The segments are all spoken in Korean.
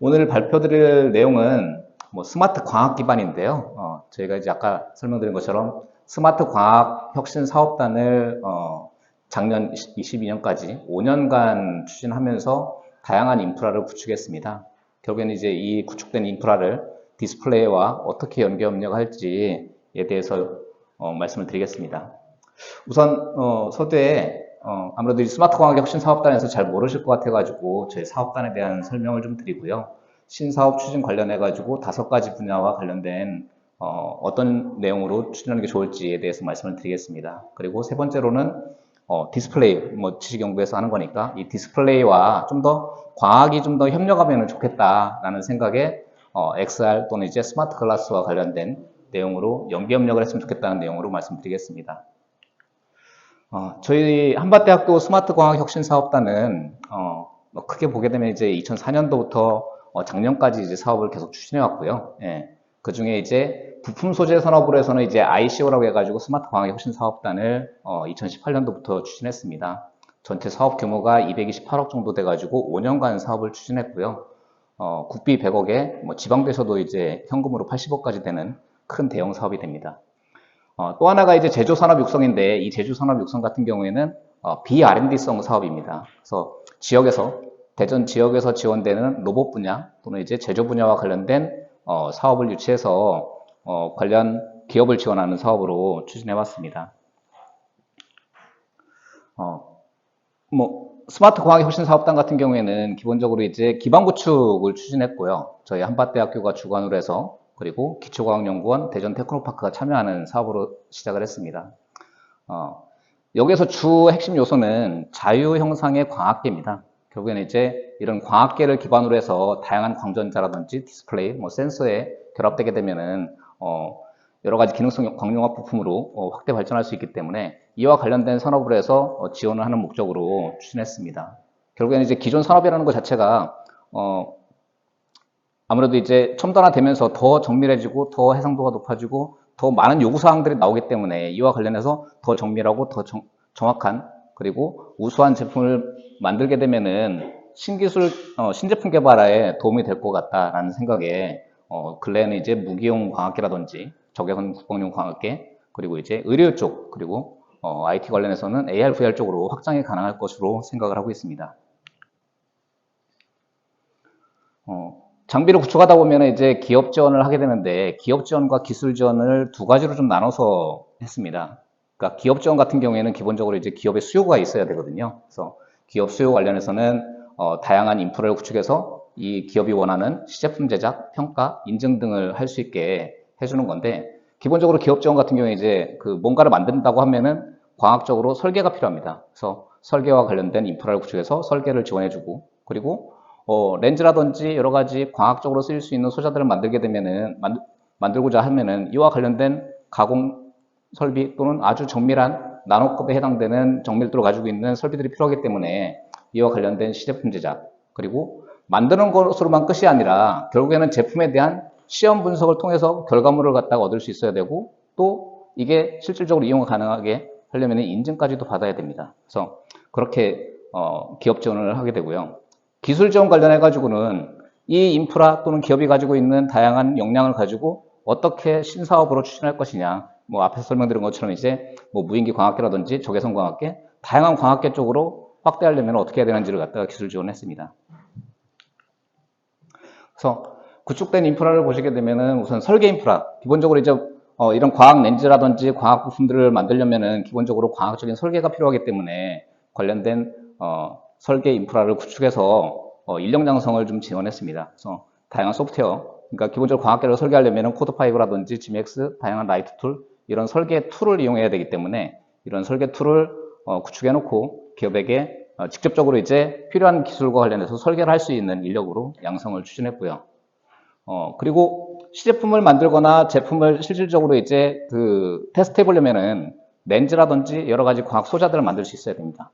오늘 발표드릴 내용은 뭐 스마트 광학 기반인데요. 저희가 이제 아까 설명드린 것처럼 스마트 광학 혁신 사업단을 작년 22년까지 5년간 추진하면서 다양한 인프라를 구축했습니다. 결국에는 이제 이 구축된 인프라를 디스플레이와 어떻게 연계 협력할지에 대해서 말씀을 드리겠습니다. 우선 서두에 아무래도 이 스마트 광학 혁신 사업단에서 잘 모르실 것 같아가지고 저희 사업단에 대한 설명을 좀 드리고요. 신사업 추진 관련해가지고 5가지 분야와 관련된 어떤 내용으로 추진하는 게 좋을지에 대해서 말씀을 드리겠습니다. 그리고 세 번째로는 디스플레이, 뭐 지식 연구에서 하는 거니까 이 디스플레이와 좀 더 광학이 좀 더 협력하면 좋겠다라는 생각에 XR 또는 이제 스마트 글라스와 관련된 내용으로 연계 협력을 했으면 좋겠다는 내용으로 말씀드리겠습니다. 저희 한밭대학교 스마트광학혁신사업단은 뭐 크게 보게 되면 이제 2004년도부터 작년까지 이제 사업을 계속 추진해 왔고요. 예. 그 중에 이제 부품 소재 산업으로 해서는 이제 ICO라고 해가지고 스마트광학혁신사업단을 2018년도부터 추진했습니다. 전체 사업 규모가 228억 정도 돼가지고 5년간 사업을 추진했고요. 국비 100억에 뭐 지방대에서도 이제 현금으로 80억까지 되는 큰 대형 사업이 됩니다. 또 하나가 이제 제조산업 육성인데 이 제조산업 육성 같은 경우에는 B&D성 사업입니다. 그래서 지역에서 대전 지역에서 지원되는 로봇 분야 또는 이제 제조 분야와 관련된 사업을 유치해서 관련 기업을 지원하는 사업으로 추진해 왔습니다. 뭐 스마트 광학 혁신 사업단 같은 경우에는 기본적으로 이제 기반 구축을 추진했고요. 저희 한밭대학교가 주관으로 해서 그리고 기초과학연구원, 대전 테크노파크가 참여하는 사업으로 시작을 했습니다. 여기서 주 핵심 요소는 자유형상의 광학계입니다. 결국에는 이제 이런 광학계를 기반으로 해서 다양한 광전자라든지 디스플레이, 뭐 센서에 결합되게 되면은 여러 가지 기능성 광용화 부품으로 확대 발전할 수 있기 때문에 이와 관련된 산업으로 해서 지원을 하는 목적으로 추진했습니다. 결국에는 이제 기존 산업이라는 것 자체가 아무래도 이제 첨단화되면서 더 정밀해지고 더 해상도가 높아지고 더 많은 요구사항들이 나오기 때문에 이와 관련해서 더 정밀하고 더 정확한 그리고 우수한 제품을 만들게 되면은 신기술, 신제품 개발에 도움이 될 것 같다라는 생각에 근래에는 이제 무기용 광학계라든지 적외선 국방용 광학계 그리고 이제 의료 쪽 그리고 IT 관련해서는 AR, VR 쪽으로 확장이 가능할 것으로 생각을 하고 있습니다. 장비를 구축하다 보면 이제 기업 지원을 하게 되는데 기업 지원과 기술 지원을 두 가지로 좀 나눠서 했습니다. 그러니까 기업 지원 같은 경우에는 기본적으로 이제 기업의 수요가 있어야 되거든요. 그래서 기업 수요 관련해서는 다양한 인프라를 구축해서 이 기업이 원하는 시제품 제작, 평가, 인증 등을 할 수 있게 해주는 건데 기본적으로 기업 지원 같은 경우에 이제 그 뭔가를 만든다고 하면은 광학적으로 설계가 필요합니다. 그래서 설계와 관련된 인프라를 구축해서 설계를 지원해주고 그리고 렌즈라든지 여러 가지 광학적으로 쓰일 수 있는 소자들을 만들게 되면은 만들고자 하면은 이와 관련된 가공 설비 또는 아주 정밀한 나노급에 해당되는 정밀도를 가지고 있는 설비들이 필요하기 때문에 이와 관련된 시제품 제작 그리고 만드는 것으로만 끝이 아니라 결국에는 제품에 대한 시험 분석을 통해서 결과물을 갖다가 얻을 수 있어야 되고 또 이게 실질적으로 이용 가능하게 하려면 인증까지도 받아야 됩니다. 그래서 그렇게 기업 지원을 하게 되고요. 기술 지원 관련해 가지고는 이 인프라 또는 기업이 가지고 있는 다양한 역량을 가지고 어떻게 신사업으로 추진할 것이냐. 뭐 앞에서 설명드린 것처럼 이제 뭐 무인기 광학계라든지 적외선 광학계, 다양한 광학계 쪽으로 확대하려면 어떻게 해야 되는지를 갖다가 기술 지원했습니다. 그래서 구축된 인프라를 보시게 되면은 우선 설계 인프라, 기본적으로 이제 이런 광학 렌즈라든지 광학 부품들을 만들려면은 기본적으로 광학적인 설계가 필요하기 때문에 관련된 설계 인프라를 구축해서 인력 양성을 좀 지원했습니다. 그래서 다양한 소프트웨어, 그러니까 기본적으로 광학계를 설계하려면 코드5라든지 GMX, 다양한 라이트 툴, 이런 설계 툴을 이용해야 되기 때문에 이런 설계 툴을 구축해놓고 기업에게 직접적으로 이제 필요한 기술과 관련해서 설계를 할 수 있는 인력으로 양성을 추진했고요. 그리고 시제품을 만들거나 제품을 실질적으로 이제 테스트 해보려면은 렌즈라든지 여러 가지 광학 소자들을 만들 수 있어야 됩니다.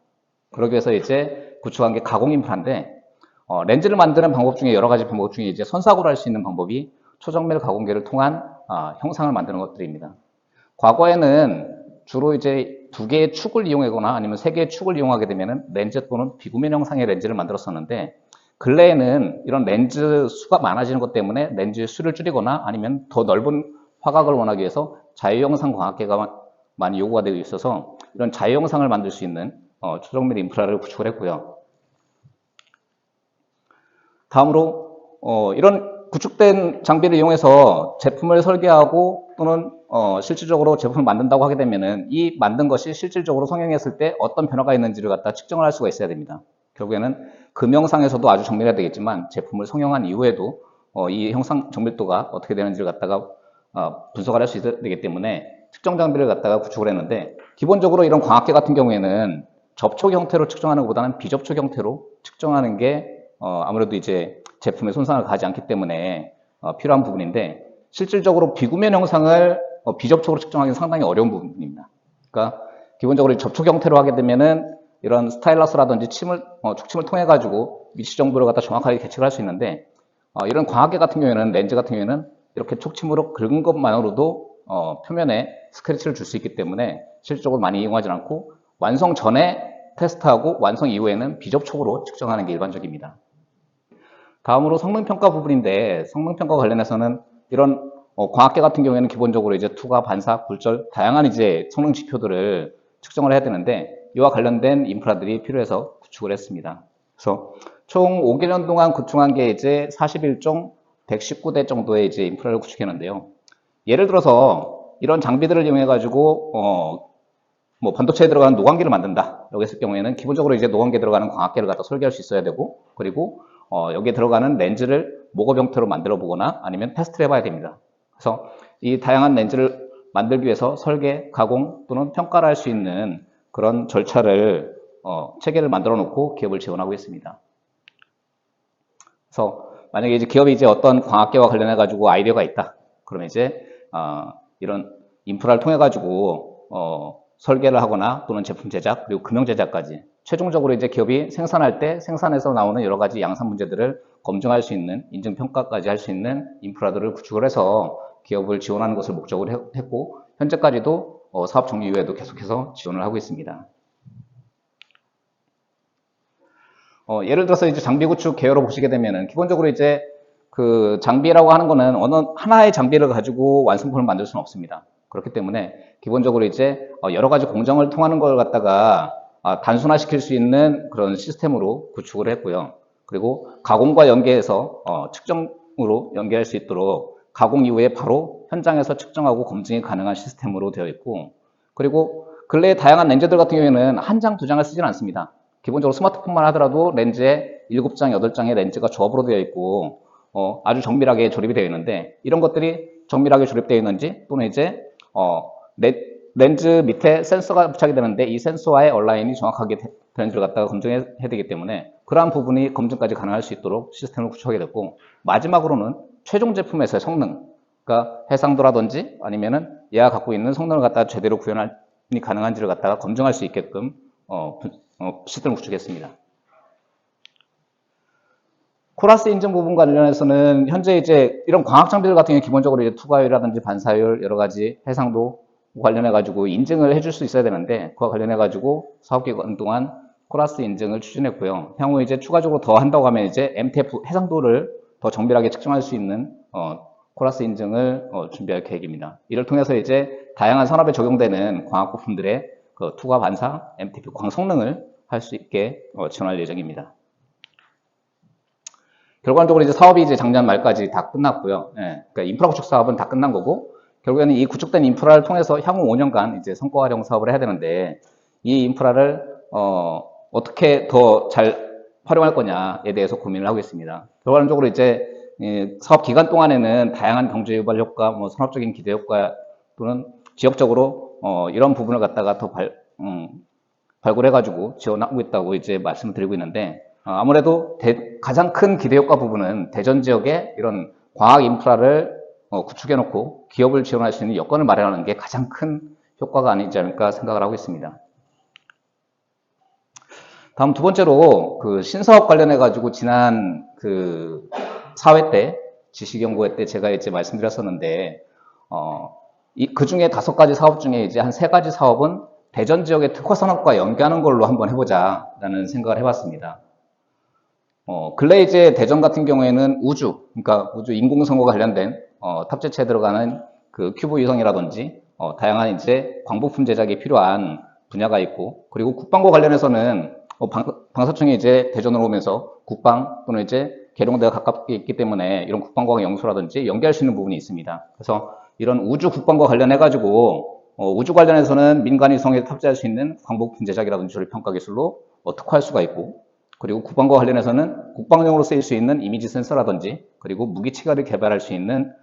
그러기 위해서 이제 구축한 게 가공 인프라인데 렌즈를 만드는 방법 중에 여러 가지 방법 중에 이제 선사고를 할 수 있는 방법이 초정밀 가공계를 통한 형상을 만드는 것들입니다. 과거에는 주로 이제 2개의 축을 이용하거나 아니면 3개의 축을 이용하게 되면은 렌즈 또는 비구면 형상의 렌즈를 만들었었는데 근래에는 이런 렌즈 수가 많아지는 것 때문에 렌즈의 수를 줄이거나 아니면 더 넓은 화각을 원하기 위해서 자유영상 광학계가 많이 요구가 되고 있어서 이런 자유영상을 만들 수 있는 초정밀 인프라를 구축을 했고요. 다음으로 이런 구축된 장비를 이용해서 제품을 설계하고 또는 실질적으로 제품을 만든다고 하게 되면은 이 만든 것이 실질적으로 성형했을 때 어떤 변화가 있는지를 갖다 측정을 할 수가 있어야 됩니다. 결국에는 금형상에서도 아주 정밀해야 되겠지만 제품을 성형한 이후에도 이 형상 정밀도가 어떻게 되는지를 갖다가 분석을 할 수 있어야 되기 때문에 측정 장비를 갖다가 구축을 했는데, 기본적으로 이런 광학계 같은 경우에는 접촉 형태로 측정하는 것보다는 비접촉 형태로 측정하는 게 아무래도 이제 제품에 손상을 가지 않기 때문에 필요한 부분인데, 실질적으로 비구면 형상을 비접촉으로 측정하기는 상당히 어려운 부분입니다. 그러니까 기본적으로 접촉 형태로 하게 되면은 이런 스타일러스라든지 축침을 통해 가지고 위치 정보를 갖다 정확하게 계측을 할 수 있는데, 이런 광학계 같은 경우에는, 렌즈 같은 경우에는 이렇게 촉침으로 긁은 것만으로도 표면에 스크래치를 줄 수 있기 때문에 실질적으로 많이 이용하지 않고, 완성 전에 테스트하고 완성 이후에는 비접촉으로 측정하는 게 일반적입니다. 다음으로 성능평가 부분인데, 성능평가 관련해서는 이런 광학계 같은 경우에는 기본적으로 이제 투과, 반사, 굴절, 다양한 이제 성능 지표들을 측정을 해야 되는데, 이와 관련된 인프라들이 필요해서 구축을 했습니다. 그래서 총 5개년 동안 구축한 게 이제 41종 119대 정도의 이제 인프라를 구축했는데요. 예를 들어서 이런 장비들을 이용해 가지고 뭐 반도체에 들어가는 노광기를 만든다 라고 했을 경우에는 기본적으로 이제 노광기에 들어가는 광학계를 갖다 설계할 수 있어야 되고, 그리고 여기에 들어가는 렌즈를 목업 형태로 만들어 보거나 아니면 테스트를 해봐야 됩니다. 그래서 이 다양한 렌즈를 만들기 위해서 설계, 가공 또는 평가를 할 수 있는 그런 절차를 체계를 만들어 놓고 기업을 지원하고 있습니다. 그래서 만약에 이제 기업이 이제 어떤 광학계와 관련해 가지고 아이디어가 있다, 그러면 이제 이런 인프라를 통해 가지고 설계를 하거나 또는 제품 제작 그리고 금형 제작까지 최종적으로 이제 기업이 생산할 때 생산에서 나오는 여러 가지 양산 문제들을 검증할 수 있는, 인증 평가까지 할 수 있는 인프라들을 구축을 해서 기업을 지원하는 것을 목적으로 했고, 현재까지도 사업 종료 이후에도 계속해서 지원을 하고 있습니다. 예를 들어서 이제 장비 구축 개요로 보시게 되면은 기본적으로 이제 그 장비라고 하는 거는 어느 하나의 장비를 가지고 완성품을 만들 수는 없습니다. 그렇기 때문에 기본적으로 이제 여러 가지 공정을 통하는 걸 갖다가 단순화시킬 수 있는 그런 시스템으로 구축을 했고요. 그리고 가공과 연계해서 측정으로 연계할 수 있도록 가공 이후에 바로 현장에서 측정하고 검증이 가능한 시스템으로 되어 있고, 그리고 근래의 다양한 렌즈들 같은 경우에는 한 장, 두 장을 쓰지는 않습니다. 기본적으로 스마트폰만 하더라도 렌즈에 7장, 8장의 렌즈가 조합으로 되어 있고 아주 정밀하게 조립이 되어 있는데, 이런 것들이 정밀하게 조립되어 있는지 또는 이제 렌즈 밑에 센서가 부착이 되는데 이 센서와의 얼라인이 정확하게 되는지를 갖다가 검증해야 되기 때문에 그러한 부분이 검증까지 가능할 수 있도록 시스템을 구축하게 됐고, 마지막으로는 최종 제품에서의 성능, 그러니까 해상도라든지 아니면은 얘가 갖고 있는 성능을 갖다가 제대로 구현이 가능한지를 갖다가 검증할 수 있게끔 시스템을 구축했습니다. 코라스 인증 부분 관련해서는 현재 이제 이런 광학 장비들 같은 경우 기본적으로 이제 투과율이라든지 반사율, 여러 가지 해상도 관련해 가지고 인증을 해줄 수 있어야 되는데, 그와 관련해 가지고 사업기간 동안 코라스 인증을 추진했고요. 향후 이제 추가적으로 더 한다고 하면 이제 MTF 해상도를 더 정밀하게 측정할 수 있는 코라스 인증을 준비할 계획입니다. 이를 통해서 이제 다양한 산업에 적용되는 광학 부품들의 그 투과 반사, MTF 광 성능을 할 수 있게 지원할 예정입니다. 결과적으로 이제 사업이 이제 작년 말까지 다 끝났고요. 그러니까 인프라 구축 사업은 다 끝난 거고, 결국에는 이 구축된 인프라를 통해서 향후 5년간 이제 성과 활용 사업을 해야 되는데, 이 인프라를 어떻게 더 잘 활용할 거냐에 대해서 고민을 하고 있습니다. 결과적으로 이제 사업 기간 동안에는 다양한 경제 유발 효과, 뭐 산업적인 기대 효과 또는 지역적으로 이런 부분을 갖다가 더 발굴해가지고 지원하고 있다고 이제 말씀을 드리고 있는데, 아무래도 가장 큰 기대 효과 부분은 대전 지역에 이런 광학 인프라를 구축해놓고 기업을 지원할 수 있는 여건을 마련하는 게 가장 큰 효과가 아니지 않을까 생각을 하고 있습니다. 다음 두 번째로 그 신사업 관련해가지고 지난 그 4회 때 지식연구회 때 제가 이제 말씀드렸었는데, 그 중에 5가지 사업 중에 이제 한 3가지 사업은 대전 지역의 특화 산업과 연계하는 걸로 한번 해보자라는 생각을 해봤습니다. 근래 이제 대전 같은 경우에는 그러니까 우주 인공위성과 관련된 탑재체에 들어가는 그 큐브 위성이라든지 다양한 이제 광부품 제작에 필요한 분야가 있고, 그리고 국방과 관련해서는 방사청이 이제 대전으로 오면서 국방 또는 이제 계룡대가 가깝게 있기 때문에 이런 국방과학 연구소라든지 연계할 수 있는 부분이 있습니다. 그래서 이런 우주 국방과 관련해 가지고 우주 관련해서는 민간 위성에 탑재할 수 있는 광부품 제작이라든지 조립 평가 기술로 특화할 수가 있고, 그리고 국방과 관련해서는 국방용으로 쓰일 수 있는 이미지 센서라든지 그리고 무기 체계를 개발할 수 있는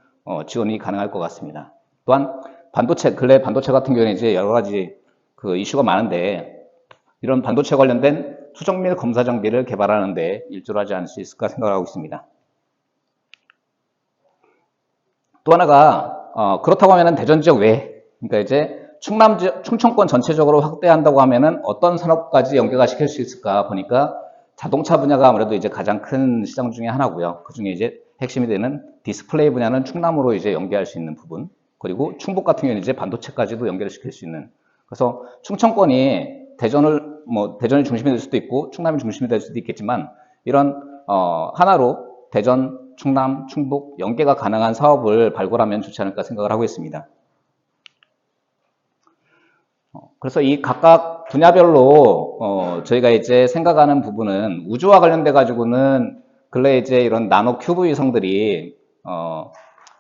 지원이 가능할 것 같습니다. 또한 근래 반도체 같은 경우에는 이제 여러 가지 그 이슈가 많은데, 이런 반도체 관련된 수정 및 검사 장비를 개발하는 데 일조를 하지 않을 수 있을까 생각하고 있습니다. 또 하나가 그렇다고 하면은 대전 지역 외에, 그러니까 이제 충청권 전체적으로 확대한다고 하면은 어떤 산업까지 연계가 시킬 수 있을까 보니까 자동차 분야가 아무래도 이제 가장 큰 시장 중에 하나고요. 그 중에 이제 핵심이 되는 디스플레이 분야는 충남으로 이제 연계할 수 있는 부분, 그리고 충북 같은 경우는 이제 반도체까지도 연결을 시킬 수 있는, 그래서 충청권이 대전이 중심이 될 수도 있고 충남이 중심이 될 수도 있겠지만, 이런 하나로 대전, 충남, 충북 연계가 가능한 사업을 발굴하면 좋지 않을까 생각을 하고 있습니다. 그래서 이 각각 분야별로 저희가 이제 생각하는 부분은, 우주와 관련돼 가지고는 근래 이제 이런 나노 큐브 위성들이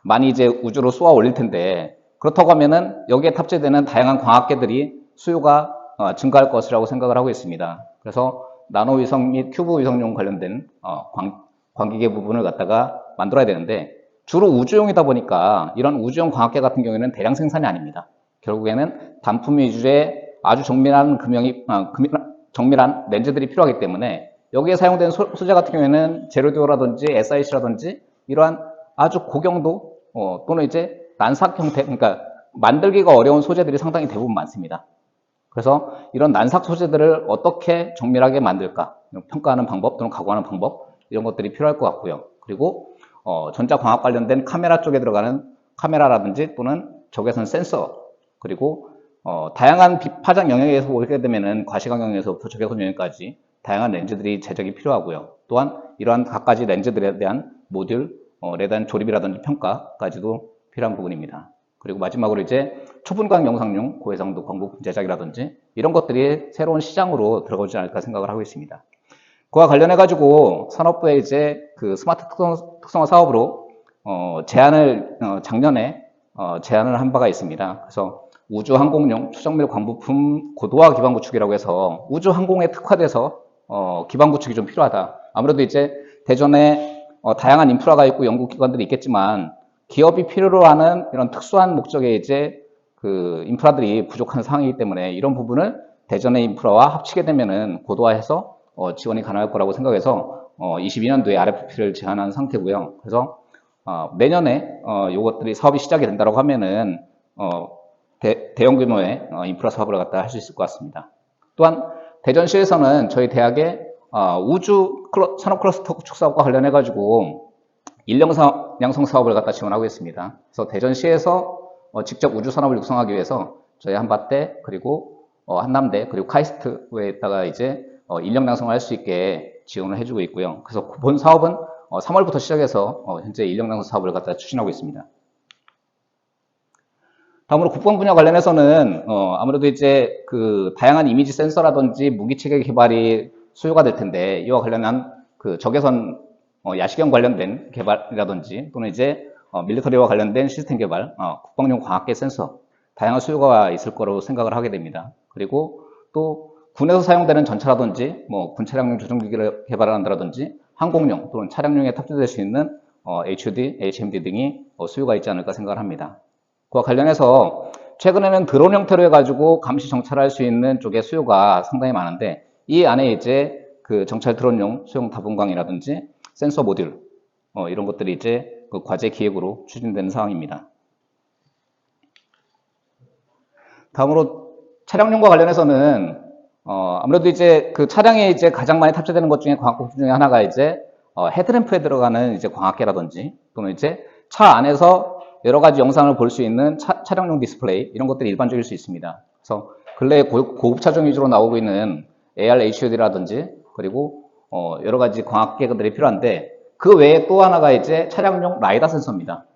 많이 이제 우주로 쏘아 올릴 텐데, 그렇다고 하면은 여기에 탑재되는 다양한 광학계들이 수요가 증가할 것이라고 생각을 하고 있습니다. 그래서 나노 위성 및 큐브 위성용 관련된 광기계 부분을 갖다가 만들어야 되는데, 주로 우주용이다 보니까 이런 우주용 광학계 같은 경우에는 대량 생산이 아닙니다. 결국에는 단품 위주의 아주 정밀한 정밀한 렌즈들이 필요하기 때문에, 여기에 사용된 소재 같은 경우에는 제로디오라든지 SiC라든지 이러한 아주 고경도 또는 이제 난삭 형태, 그러니까 만들기가 어려운 소재들이 상당히 대부분 많습니다. 그래서 이런 난삭 소재들을 어떻게 정밀하게 만들까, 평가하는 방법 또는 가공하는 방법, 이런 것들이 필요할 것 같고요. 그리고 전자광학 관련된 카메라 쪽에 들어가는 카메라라든지 또는 적외선 센서, 그리고 다양한 빛 파장 영역에서 오게 되면은 과시광 영역에서부터 적외선 영역까지 다양한 렌즈들이 제작이 필요하고요. 또한 이러한 각가지 렌즈들에 대한 모듈에 대한 조립이라든지 평가까지도 필요한 부분입니다. 그리고 마지막으로 이제 초분광 영상용 고해상도 광부품 제작이라든지 이런 것들이 새로운 시장으로 들어가지 않을까 생각을 하고 있습니다. 그와 관련해 가지고 산업부에 이제 그 스마트 특성화 사업으로 작년에 제안을 한 바가 있습니다. 그래서 우주 항공용 추정밀 광부품 고도화 기반 구축이라고 해서 우주 항공에 특화돼서 기반 구축이 좀 필요하다. 아무래도 이제 대전에 다양한 인프라가 있고 연구기관들이 있겠지만, 기업이 필요로 하는 이런 특수한 목적의 이제 그 인프라들이 부족한 상황이기 때문에, 이런 부분을 대전의 인프라와 합치게 되면은 고도화해서 지원이 가능할 거라고 생각해서 22년도에 RFP를 제안한 상태고요. 그래서 내년에 이것들이 사업이 시작이 된다고 하면은 대형 규모의 인프라 사업을 갖다 할 수 있을 것 같습니다. 또한 대전시에서는 저희 대학의 우주 산업 클러스터 구축 사업과 관련해 가지고 인력 양성 사업을 갖다 지원하고 있습니다. 그래서 대전시에서 직접 우주 산업을 육성하기 위해서 저희 한밭대, 그리고 한남대, 그리고 카이스트에다가 이제 인력 양성을 할 수 있게 지원을 해주고 있고요. 그래서 본 사업은 3월부터 시작해서 현재 인력 양성 사업을 갖다 추진하고 있습니다. 다음으로 국방 분야 관련해서는 아무래도 이제 그 다양한 이미지 센서라든지 무기 체계 개발이 수요가 될 텐데, 이와 관련한 그 적외선 야시경 관련된 개발이라든지 또는 이제 밀리터리와 관련된 시스템 개발, 국방용 광학계 센서, 다양한 수요가 있을 거라고 생각을 하게 됩니다. 그리고 또 군에서 사용되는 전차라든지 군 차량용 조종기기를 개발한다든지 항공용 또는 차량용에 탑재될 수 있는 HUD, HMD 등이 수요가 있지 않을까 생각을 합니다. 그와 관련해서 최근에는 드론 형태로 해가지고 감시 정찰할 수 있는 쪽에 수요가 상당히 많은데, 이 안에 이제 그 정찰 드론용 소형 다분광이라든지 센서 모듈 이런 것들이 이제 그 과제 기획으로 추진되는 상황입니다. 다음으로 차량용과 관련해서는 아무래도 이제 그 차량에 이제 가장 많이 탑재되는 것 중에 광학부품 중에 하나가 이제 헤드램프에 들어가는 이제 광학계라든지 또는 이제 차 안에서 여러 가지 영상을 볼 수 있는 차량용 디스플레이, 이런 것들이 일반적일 수 있습니다. 그래서 근래에 고급 차종 위주로 나오고 있는 AR HUD라든지 그리고 여러 가지 광학계들이 필요한데 그 외에 또 하나가 이제 차량용 라이다 센서입니다.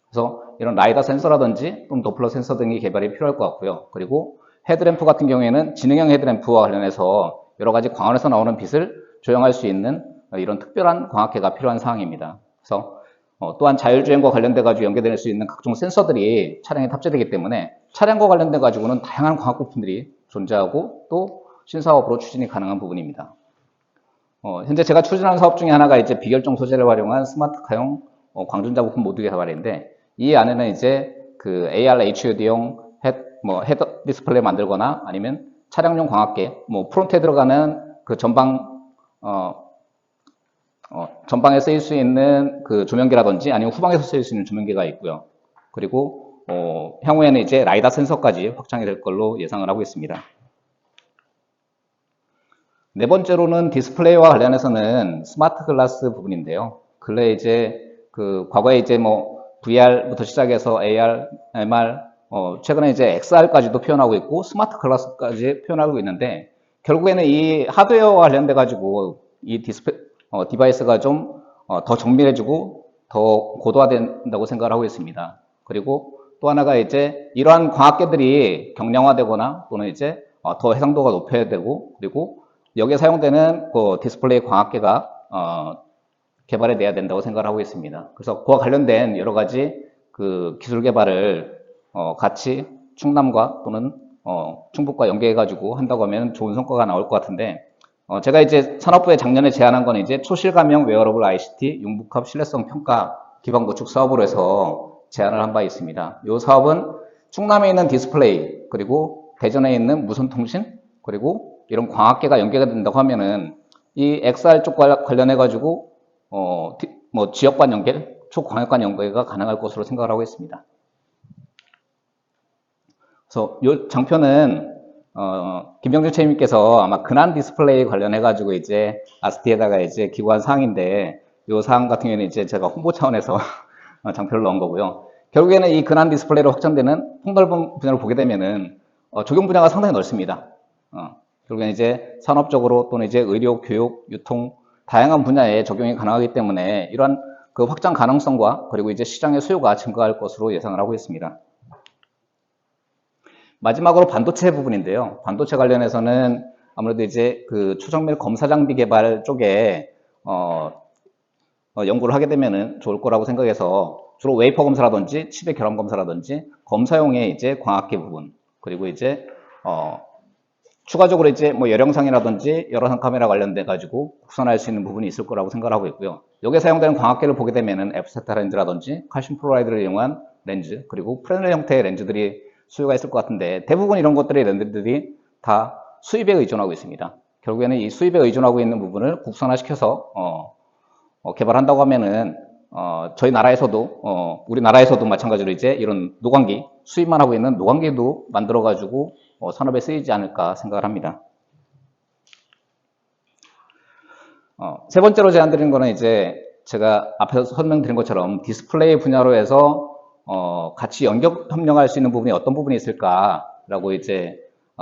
그래서 이런 라이다 센서라든지 또는 도플러 센서 등이 개발이 필요할 것 같고요. 그리고 헤드램프 같은 경우에는 지능형 헤드램프와 관련해서 여러 가지 광원에서 나오는 빛을 조형할 수 있는 이런 특별한 광학계가 필요한 사항입니다. 그래서 또한 자율주행과 관련돼 가지고 연계될 수 있는 각종 센서들이 차량에 탑재되기 때문에 차량과 관련돼 가지고는 다양한 광학 부품들이 존재하고 또 신사업으로 추진이 가능한 부분입니다. 현재 제가 추진하는 사업 중에 하나가 이제 비결정 소재를 활용한 스마트카용 광전자 부품 모듈 개발인데 이 안에는 이제 그 AR HUD용 헤드 디스플레이 만들거나 아니면 차량용 광학계, 프론트에 들어가는 그 전방에 쓰일 수 있는 그 조명계라든지 아니면 후방에서 쓰일 수 있는 조명계가 있고요. 그리고 향후에는 이제 라이다 센서까지 확장이 될 걸로 예상을 하고 있습니다. 네 번째로는 디스플레이와 관련해서는 스마트 글라스 부분인데요. 근래 이제 그 과거에 이제 VR부터 시작해서 AR, MR, 최근에 이제 XR까지도 표현하고 있고 스마트 글라스까지 표현하고 있는데 결국에는 이 하드웨어와 관련돼 가지고 이 디바이스가 좀 더 정밀해지고 더 고도화된다고 생각을 하고 있습니다. 그리고 또 하나가 이제 이러한 광학계들이 경량화되거나 또는 이제 더 해상도가 높여야 되고 그리고 여기에 사용되는 그 디스플레이 광학계가 개발해 내야 된다고 생각을 하고 있습니다. 그래서 그와 관련된 여러 가지 그 기술 개발을 같이 충남과 또는 충북과 연계해 가지고 한다고 하면 좋은 성과가 나올 것 같은데 제가 이제 산업부에 작년에 제안한 건 이제 초실감형 웨어러블 ICT 융복합 신뢰성 평가 기반 구축 사업으로 해서 제안을 한 바 있습니다. 이 사업은 충남에 있는 디스플레이 그리고 대전에 있는 무선통신 그리고 이런 광학계가 연계가 된다고 하면은 이 XR 쪽과 관련해 가지고 지역간 연계, 초광역간 연계가 가능할 것으로 생각을 하고 있습니다. 그래서 이 장표는 김병준 채님께서 아마 근한 디스플레이 관련해 가지고 이제 아스티에다가 이제 기고한 사항인데 이 사항 같은 경우에는 이제 제가 홍보 차원에서 장표를 넣은 거고요. 결국에는 이 근한 디스플레이로 확장되는 폭넓은 분야를 보게 되면은 적용 분야가 상당히 넓습니다. 결국에는 이제 산업적으로 또는 이제 의료, 교육, 유통 다양한 분야에 적용이 가능하기 때문에 이러한 그 확장 가능성과 그리고 이제 시장의 수요가 증가할 것으로 예상을 하고 있습니다. 마지막으로 반도체 부분인데요. 반도체 관련해서는 아무래도 이제 그 초정밀 검사 장비 개발 쪽에 연구를 하게 되면은 좋을 거라고 생각해서 주로 웨이퍼 검사라든지 칩의 결합 검사라든지 검사용의 이제 광학계 부분 그리고 이제 추가적으로 이제 열영상이라든지 열화상 카메라 관련돼 가지고 국산화할 수 있는 부분이 있을 거라고 생각을 하고 있고요. 여기에 사용되는 광학계를 보게 되면은 에프세타 렌즈라든지 칼슘 플로라이드를 이용한 렌즈 그리고 프레넬 형태의 렌즈들이 수요가 있을 것 같은데 대부분 이런 것들의 렌즈들이 다 수입에 의존하고 있습니다. 결국에는 이 수입에 의존하고 있는 부분을 국산화시켜서 개발한다고 하면은 저희 나라에서도 우리나라에서도 마찬가지로 이제 이런 노광기 수입만 하고 있는 노광기도 만들어 가지고 산업에 쓰이지 않을까 생각을 합니다. 세 번째로 제안드린 거는 이제 제가 앞에서 설명드린 것처럼 디스플레이 분야로 해서 같이 연결 협력할 수 있는 부분이 어떤 부분이 있을까라고 이제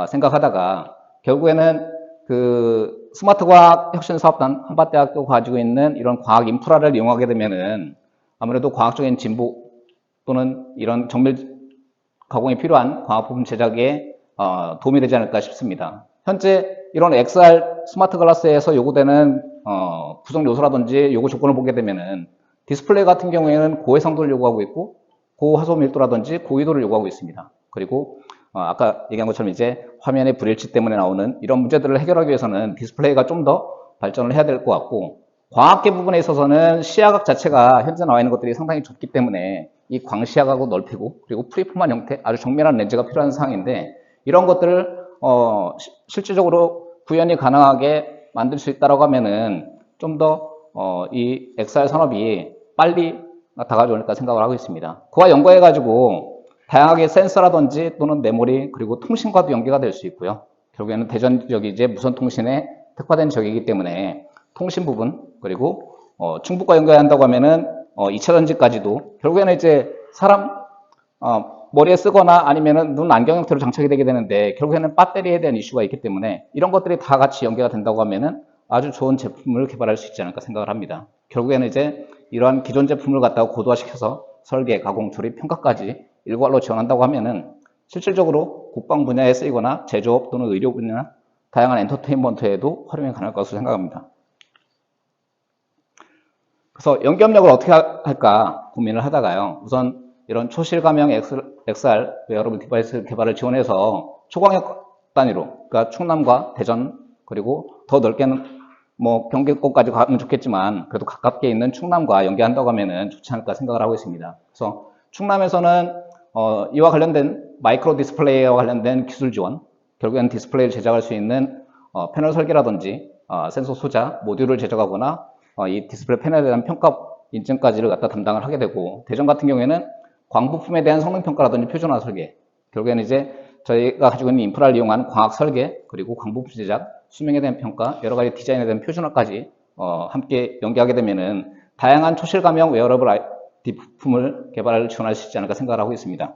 생각하다가 결국에는 그 스마트과학 혁신사업단 한밭대학교 가지고 있는 이런 과학 인프라를 이용하게 되면은 아무래도 과학적인 진보 또는 이런 정밀 가공이 필요한 광학 부품 제작에 도움이 되지 않을까 싶습니다. 현재 이런 XR 스마트 글라스에서 요구되는 구성 요소라든지 요구 조건을 보게 되면은 디스플레이 같은 경우에는 고해상도를 요구하고 있고 고화소 밀도라든지 고위도를 요구하고 있습니다. 그리고 아까 얘기한 것처럼 이제 화면의 불일치 때문에 나오는 이런 문제들을 해결하기 위해서는 디스플레이가 좀 더 발전을 해야 될 것 같고 광학계 부분에 있어서는 시야각 자체가 현재 나와 있는 것들이 상당히 좁기 때문에 이 광시야각을 넓히고 그리고 프리폼한 형태 아주 정밀한 렌즈가 필요한 상황인데 이런 것들을 실질적으로 구현이 가능하게 만들 수 있다고 하면은 좀 더 이 XR 산업이 빨리 다가오지 않을까 생각을 하고 있습니다. 그와 연관해 가지고 다양하게 센서라든지 또는 메모리 그리고 통신과도 연계가 될 수 있고요. 결국에는 대전 지역이 이제 무선 통신에 특화된 지역이기 때문에 통신 부분 그리고 충북과 연결한다고 하면은 2차 전지까지도 결국에는 이제 사람 머리에 쓰거나 아니면은 눈 안경 형태로 장착이 되게 되는데 결국에는 배터리에 대한 이슈가 있기 때문에 이런 것들이 다 같이 연계가 된다고 하면은 아주 좋은 제품을 개발할 수 있지 않을까 생각을 합니다. 결국에는 이제 이러한 기존 제품을 갖다가 고도화시켜서 설계, 가공, 조립, 평가까지 일괄로 지원한다고 하면은 실질적으로 국방 분야에 쓰이거나 제조업 또는 의료 분야, 다양한 엔터테인먼트에도 활용이 가능할 것으로 생각합니다. 그래서 연기협력을 어떻게 할까 고민을 하다가요. 우선 이런 초실감형 XR 웨어러블 디바이스 개발을 지원해서 초광역 단위로, 그러니까 충남과 대전 그리고 더 넓게는 뭐 경기권까지 가면 좋겠지만 그래도 가깝게 있는 충남과 연계한다고 하면은 좋지 않을까 생각을 하고 있습니다. 그래서 충남에서는 이와 관련된 마이크로 디스플레이와 관련된 기술 지원, 결국에는 디스플레이를 제작할 수 있는 패널 설계라든지 센서 소자, 모듈을 제작하거나 이 디스플레이 패널에 대한 평가 인증까지를 갖다 담당을 하게 되고, 대전 같은 경우에는 광부품에 대한 성능 평가라든지 표준화 설계, 결국에는 이제 저희가 가지고 있는 인프라를 이용한 광학 설계, 그리고 광부품 제작, 수명에 대한 평가, 여러 가지 디자인에 대한 표준화까지 함께 연계하게 되면은 다양한 초실감형 웨어러블 부품을 개발을 지원할 수 있지 않을까 생각을 하고 있습니다.